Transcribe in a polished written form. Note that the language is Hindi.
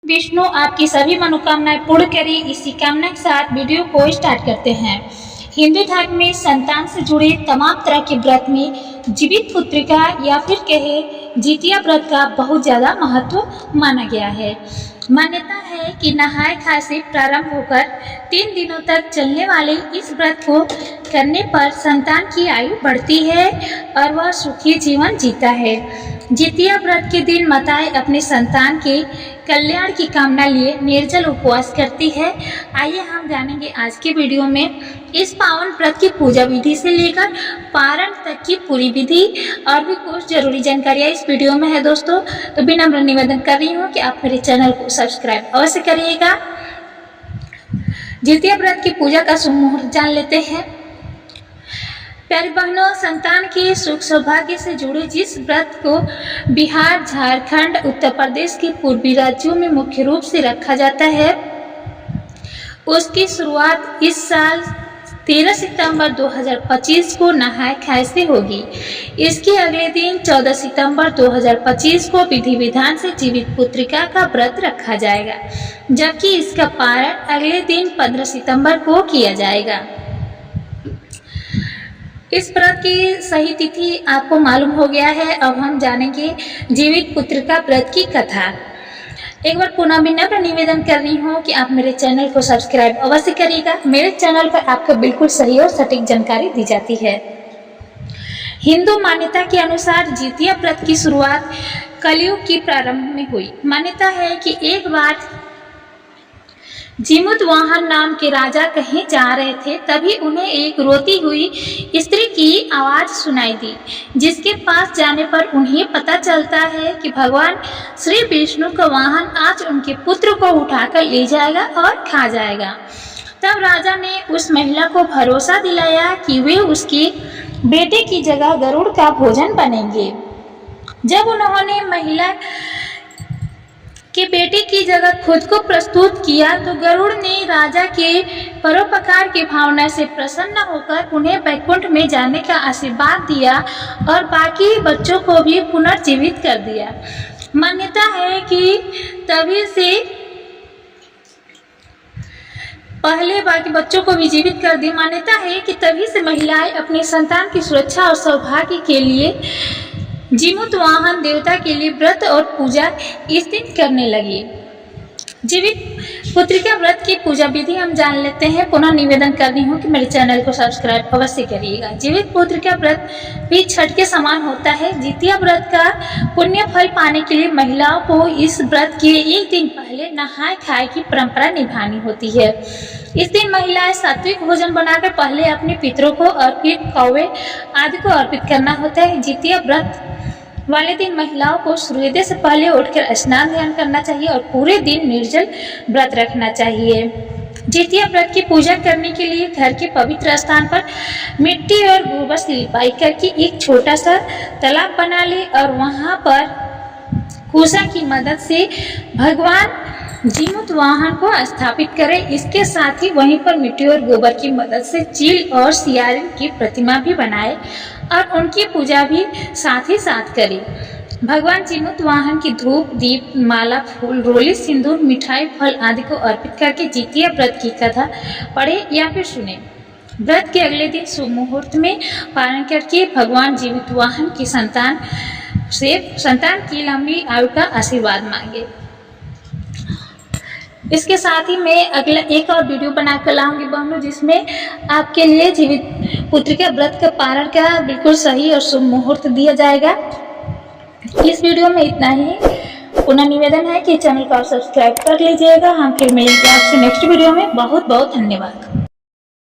विष्णु आपकी सभी मनोकामनाएं पूर्ण करे, इसी कामना के साथ वीडियो को स्टार्ट करते हैं। हिंदू धर्म में संतान से जुड़े तमाम तरह के व्रत में जीवित पुत्रिका या फिर कहे जितिया व्रत का बहुत ज़्यादा महत्व माना गया है। मान्यता है कि नहाय खाए से प्रारंभ होकर 3 दिनों तक चलने वाले इस व्रत को करने पर संतान की आयु बढ़ती है और वह सुखी जीवन जीता है। जितिया व्रत के दिन माताएं अपने संतान के कल्याण की कामना लिए निर्जल उपवास करती है। आइए हम जानेंगे आज के वीडियो में इस पावन व्रत की पूजा विधि से लेकर पारण तक की पूरी विधि और भी कुछ जरूरी जानकारियाँ इस वीडियो में है दोस्तों। तो विनम्र निवेदन कर रही हूँ कि आप मेरे चैनल को सब्सक्राइब अवश्य करिएगा। जितिया व्रत की पूजा का शुभ मुहूर्त जान लेते हैं। प्यारी बहनों, संतान के सुख सौभाग्य से जुड़े जिस व्रत को बिहार, झारखंड, उत्तर प्रदेश के पूर्वी राज्यों में मुख्य रूप से रखा जाता है, उसकी शुरुआत इस साल 13 सितंबर 2025 को नहाय खाए से होगी। इसके अगले दिन 14 सितंबर 2025 को विधि विधान से जीवित पुत्रिका का व्रत रखा जाएगा, जबकि इसका पारण अगले दिन 15 सितंबर को किया जाएगा। इस व्रत की सही तिथि आपको मालूम हो गया है। अब हम जानेंगे जीवित पुत्रिका व्रत की कथा। एक बार पुनः विनम्र निवेदन कर रही हूँ कि आप मेरे चैनल को सब्सक्राइब अवश्य करिएगा। मेरे चैनल पर आपको बिल्कुल सही और सटीक जानकारी दी जाती है। हिंदू मान्यता के अनुसार जितिया व्रत की शुरुआत कलयुग की प्रारंभ में हुई। मान्यता है कि एक बार जिमुतवाहन नाम के राजा कहीं जा रहे थे, तभी उन्हें एक रोती हुई स्त्री की आवाज सुनाई दी, जिसके पास जाने पर उन्हें पता चलता है कि भगवान श्री विष्णु का वाहन आज उनके पुत्र को उठाकर ले जाएगा और खा जाएगा। तब राजा ने उस महिला को भरोसा दिलाया कि वे उसके बेटे की जगह गरुड़ का भोजन बनेंगे। जब उन्होंने महिला के बेटे की जगह खुद को प्रस्तुत किया तो गरुड़ ने राजा के परोपकार की भावना से प्रसन्न होकर उन्हें वैकुंठ में जाने का आशीर्वाद दिया और बाकी बच्चों को भी पुनर्जीवित कर दिया। मान्यता है कि तभी से पहले बाकी बच्चों को भी जीवित कर दी। मान्यता है कि तभी से महिलाएं अपने संतान की सुरक्षा और सौभाग्य के लिए जिमुतवाहन देवता के लिए व्रत और पूजा इस दिन करने लगी। जीवित पुत्रिका व्रत की पूजा विधि हम जान लेते हैं। पुनः निवेदन कर रही हूँ कि मेरे चैनल को सब्सक्राइब अवश्य करिएगा। जीवित पुत्रिका व्रत भी छठ के समान होता है। जितिया व्रत का पुण्य फल पाने के लिए महिलाओं को इस व्रत के एक दिन पहले नहाय खाए की परंपरा निभानी होती है। इस दिन महिलाएं सात्विक भोजन बनाकर पहले अपने पितरों को अर्पित कौवे आदि को अर्पित करना होता है। जितिया व्रत वाले दिन महिलाओं को सूर्योदय से पहले उठकर स्नान ध्यान करना चाहिए और पूरे दिन निर्जल व्रत रखना चाहिए। जितिया व्रत की पूजा करने के लिए घर के पवित्र स्थान पर मिट्टी और गोबर से लिपाई करके एक छोटा सा तालाब बना ले और वहां पर कुशा की मदद से भगवान जिमुतवाहन को स्थापित करें। इसके साथ ही वहीं पर मिट्टी और गोबर की मदद से चील और सियारिन की प्रतिमा भी बनाए और उनकी पूजा भी साथ ही साथ करें। भगवान जिमुतवाहन की धूप, दीप, माला, फूल, रोली, सिंदूर, मिठाई, फल आदि को अर्पित करके जितिया व्रत की कथा पढ़े या फिर सुने। व्रत के अगले दिन शुभ मुहूर्त में पारण करके भगवान जिमुतवाहन की संतान की लंबी आयु का आशीर्वाद मांगे। इसके साथ ही मैं अगला एक और वीडियो बनाकर लाऊंगी बहनों, जिसमें आपके लिए जीवित पुत्रिका व्रत का पारण का बिल्कुल सही और शुभ मुहूर्त दिया जाएगा। इस वीडियो में इतना ही। पुनः निवेदन है कि चैनल को आप सब्सक्राइब कर लीजिएगा। हम फिर मिलेंगे आपसे नेक्स्ट वीडियो में। बहुत बहुत धन्यवाद।